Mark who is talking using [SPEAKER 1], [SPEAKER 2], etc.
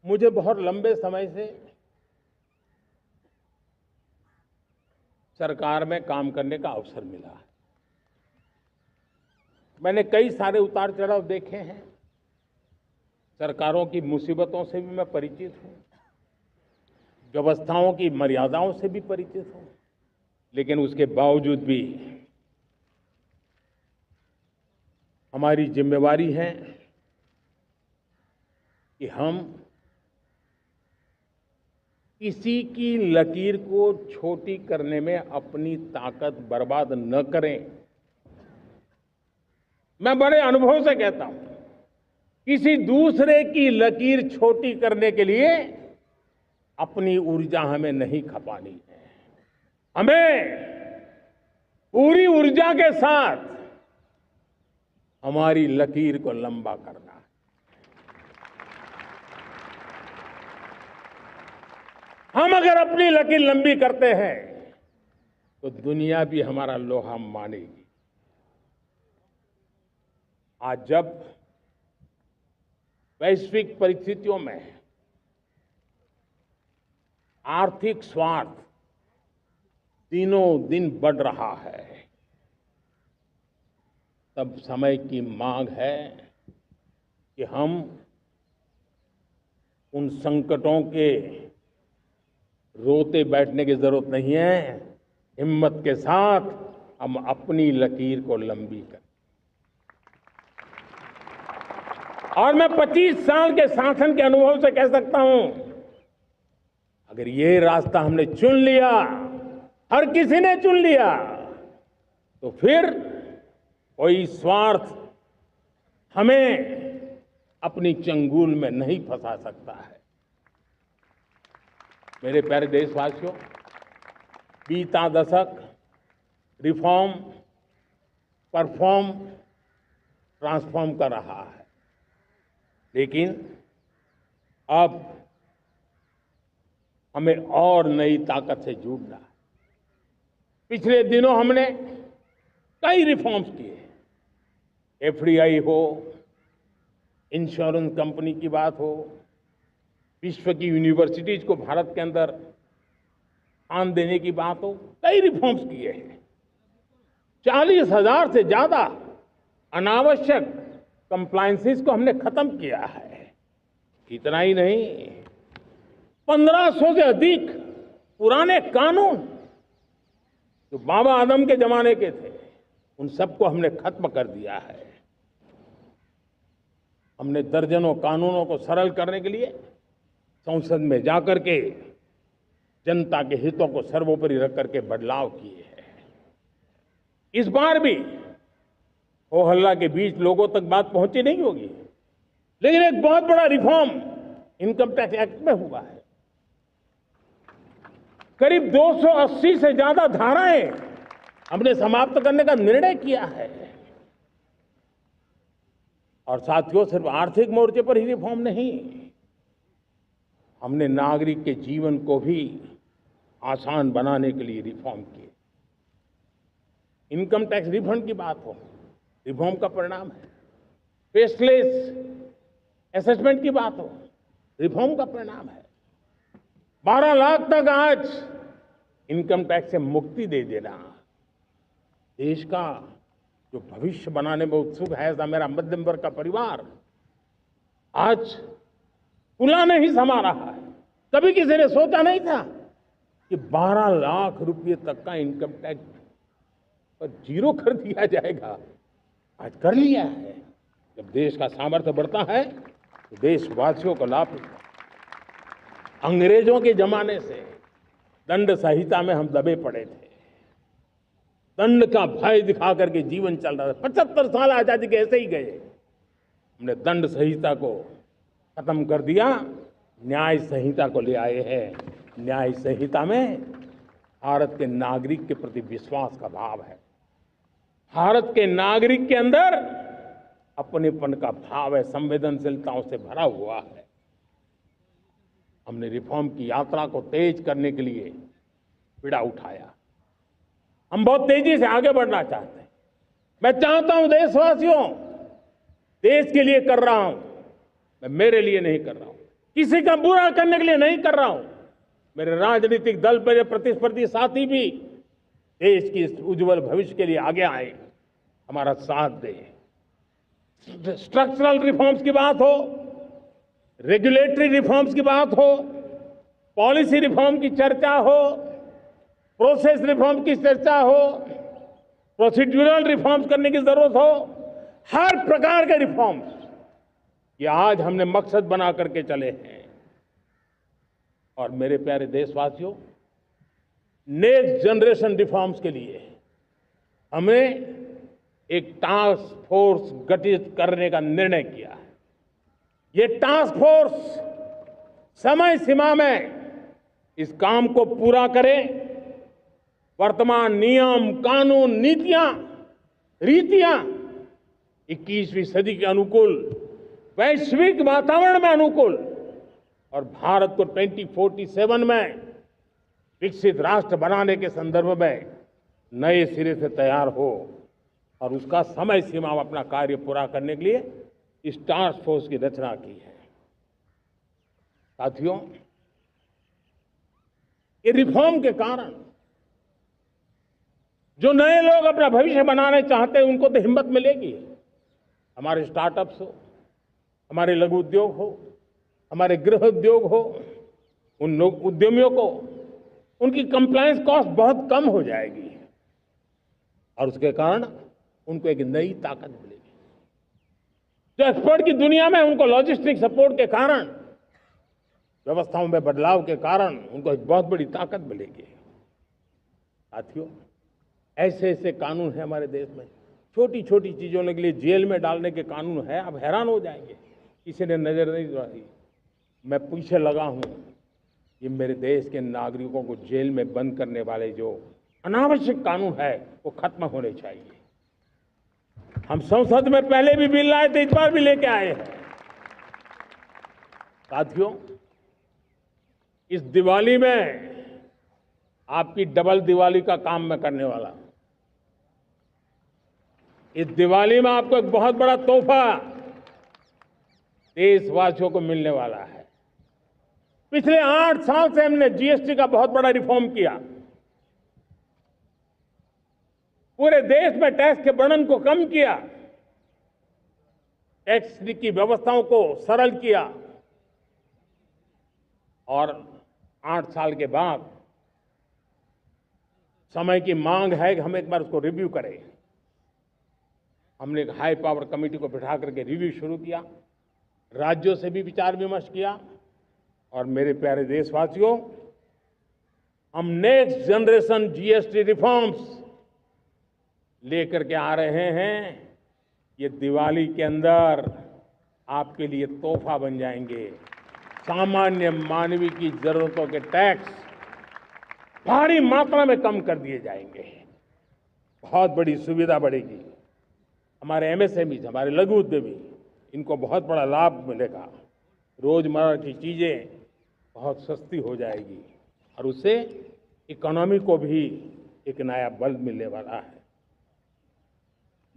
[SPEAKER 1] मुझे बहुत लंबे समय से सरकार में काम करने का अवसर मिला है। मैंने कई सारे उतार चढ़ाव देखे हैं। सरकारों की मुसीबतों से भी मैं परिचित हूं, व्यवस्थाओं की मर्यादाओं से भी परिचित हूं, लेकिन उसके बावजूद भी हमारी जिम्मेवारी है कि हम किसी की लकीर को छोटी करने में अपनी ताकत बर्बाद न करें। मैं बड़े अनुभव से कहता हूं, किसी दूसरे की लकीर छोटी करने के लिए अपनी ऊर्जा हमें नहीं खपानी है। हमें पूरी ऊर्जा के साथ हमारी लकीर को लंबा करना है। हम अगर अपनी लकीर लंबी करते हैं तो दुनिया भी हमारा लोहा मानेगी। आज जब वैश्विक परिस्थितियों में आर्थिक स्वार्थ दिनों दिन बढ़ रहा है, तब समय की मांग है कि हम उन संकटों के रोते बैठने की जरूरत नहीं है। हिम्मत के साथ हम अपनी लकीर को लंबी करें। और मैं 25 साल के शासन के अनुभव से कह सकता हूं, अगर ये रास्ता हमने चुन लिया, हर किसी ने चुन लिया, तो फिर कोई स्वार्थ हमें अपनी चंगुल में नहीं फंसा सकता है। मेरे प्यारे देशवासियों, बीता दशक रिफॉर्म, परफॉर्म, ट्रांसफॉर्म कर रहा है, लेकिन अब हमें और नई ताकत से जुड़ना है। पिछले दिनों हमने कई रिफॉर्म्स किए। एफडीआई हो, इंश्योरेंस कंपनी की बात हो, विश्व की यूनिवर्सिटीज को भारत के अंदर स्थान देने की बात हो, कई रिफॉर्म्स किए हैं। 40,000 से ज्यादा अनावश्यक कंप्लायंसेस को हमने खत्म किया है। इतना ही नहीं, 1500 से अधिक पुराने कानून जो बाबा आदम के जमाने के थे, उन सबको हमने खत्म कर दिया है। हमने दर्जनों कानूनों को सरल करने के लिए संसद में जाकर के जनता के हितों को सर्वोपरि रख करके बदलाव किए हैं। इस बार भी हो हल्ला के बीच लोगों तक बात पहुंची नहीं होगी, लेकिन एक बहुत बड़ा रिफॉर्म इनकम टैक्स एक्ट में हुआ है। करीब 280 से ज्यादा धाराएं हमने समाप्त करने का निर्णय किया है। और साथियों, सिर्फ आर्थिक मोर्चे पर ही रिफॉर्म नहीं, हमने नागरिक के जीवन को भी आसान बनाने के लिए रिफॉर्म किए। इनकम टैक्स रिफंड की बात हो, रिफॉर्म का परिणाम है। फेसलेस असेसमेंट की बात हो, रिफॉर्म का परिणाम है। 12 लाख तक आज इनकम टैक्स से मुक्ति दे देना, देश का जो भविष्य बनाने में उत्सुक है ऐसा मेरा मध्यम वर्ग का परिवार आज फूला नहीं समा रहा है। कभी किसी ने सोचा नहीं था कि 12 लाख रुपए तक का इनकम टैक्स पर जीरो कर दिया जाएगा। आज कर लिया है। जब देश का सामर्थ्य बढ़ता है तो देशवासियों को लाभ मिलता है। अंग्रेजों के जमाने से दंड संहिता में हम दबे पड़े थे। दंड का भय दिखा करके जीवन चल रहा था। 75 साल आजादी के ऐसे ही गए। हमने दंड संहिता को खत्म कर दिया, न्याय संहिता को ले आए हैं। न्याय संहिता में भारत के नागरिक के प्रति विश्वास का भाव है। भारत के नागरिक के अंदर अपनेपन का भाव है, संवेदनशीलताओं से भरा हुआ है। हमने रिफॉर्म की यात्रा को तेज करने के लिए बीड़ा उठाया। हम बहुत तेजी से आगे बढ़ना चाहते हैं। मैं चाहता हूं देशवासियों, देश के लिए कर रहा हूं, मैं मेरे लिए नहीं कर रहा हूं, किसी का बुरा करने के लिए नहीं कर रहा हूं। मेरे राजनीतिक दल, मेरे प्रतिस्पर्धी साथी भी देश की इस उज्जवल भविष्य के लिए आगे आए, हमारा साथ दें। स्ट्रक्चरल रिफॉर्म्स की बात हो, रेगुलेटरी रिफॉर्म्स की बात हो, पॉलिसी रिफॉर्म की चर्चा हो, प्रोसेस रिफॉर्म की चर्चा हो, प्रोसीड्यूरल रिफॉर्म्स करने की जरूरत हो, हर प्रकार के रिफॉर्म्स ये आज हमने मकसद बना करके चले हैं। और मेरे प्यारे देशवासियों, नेक्स्ट जनरेशन रिफॉर्म्स के लिए हमने एक टास्क फोर्स गठित करने का निर्णय किया है। ये टास्क फोर्स समय सीमा में इस काम को पूरा करे, वर्तमान नियम, कानून, नीतियां, रीतियां 21वीं सदी के अनुकूल, वैश्विक वातावरण में अनुकूल और भारत को 2047 में विकसित राष्ट्र बनाने के संदर्भ में नए सिरे से तैयार हो और उसका समय सीमा में अपना कार्य पूरा करने के लिए इस टास्क फोर्स की रचना की है। साथियों, ये रिफॉर्म के कारण जो नए लोग अपना भविष्य बनाने चाहते हैं उनको तो हिम्मत मिलेगी। हमारे स्टार्टअप्स हो, हमारे लघु उद्योग हो, हमारे गृह उद्योग हो, उन लोग उद्यमियों को उनकी कंप्लायंस कॉस्ट बहुत कम हो जाएगी और उसके कारण उनको एक नई ताकत मिलेगी। जो एक्सपोर्ट की दुनिया में उनको लॉजिस्टिक सपोर्ट के कारण, व्यवस्थाओं में बदलाव के कारण उनको एक बहुत बड़ी ताकत मिलेगी। साथियों, ऐसे ऐसे कानून है हमारे देश में, छोटी छोटी चीजों के लिए जेल में डालने के कानून है। आप हैरान हो जाएंगे, किसी ने नजर नहीं डाली। मैं पीछे लगा हूं, ये मेरे देश के नागरिकों को जेल में बंद करने वाले जो अनावश्यक कानून है वो खत्म होने चाहिए। हम संसद में पहले भी बिल लाए थे, इस बार भी लेके आए हैं। साथियों, इस दिवाली में आपकी डबल दिवाली का काम मैं करने वाला हूं। इस दिवाली में आपको एक बहुत बड़ा तोहफा देशवासियों को मिलने वाला है। पिछले 8 साल से हमने जीएसटी का बहुत बड़ा रिफॉर्म किया, पूरे देश में टैक्स के बर्डन को कम किया, टैक्स की व्यवस्थाओं को सरल किया और 8 साल के बाद समय की मांग है कि हम एक बार उसको रिव्यू करें। हमने एक हाई पावर कमेटी को बिठा करके रिव्यू शुरू किया, राज्यों से भी विचार विमर्श किया और मेरे प्यारे देशवासियों, हम नेक्स्ट जनरेशन जीएसटी रिफॉर्म्स लेकर के आ रहे हैं। ये दिवाली के अंदर आपके लिए तोहफा बन जाएंगे। सामान्य मानवीय की जरूरतों के टैक्स भारी मात्रा में कम कर दिए जाएंगे, बहुत बड़ी सुविधा बढ़ेगी। हमारे एमएसएमई, हमारे लघु उद्यमी, इनको बहुत बड़ा लाभ मिलेगा। रोजमर्रा की चीजें बहुत सस्ती हो जाएगी और उससे इकोनॉमी को भी एक नया बल मिलने वाला है।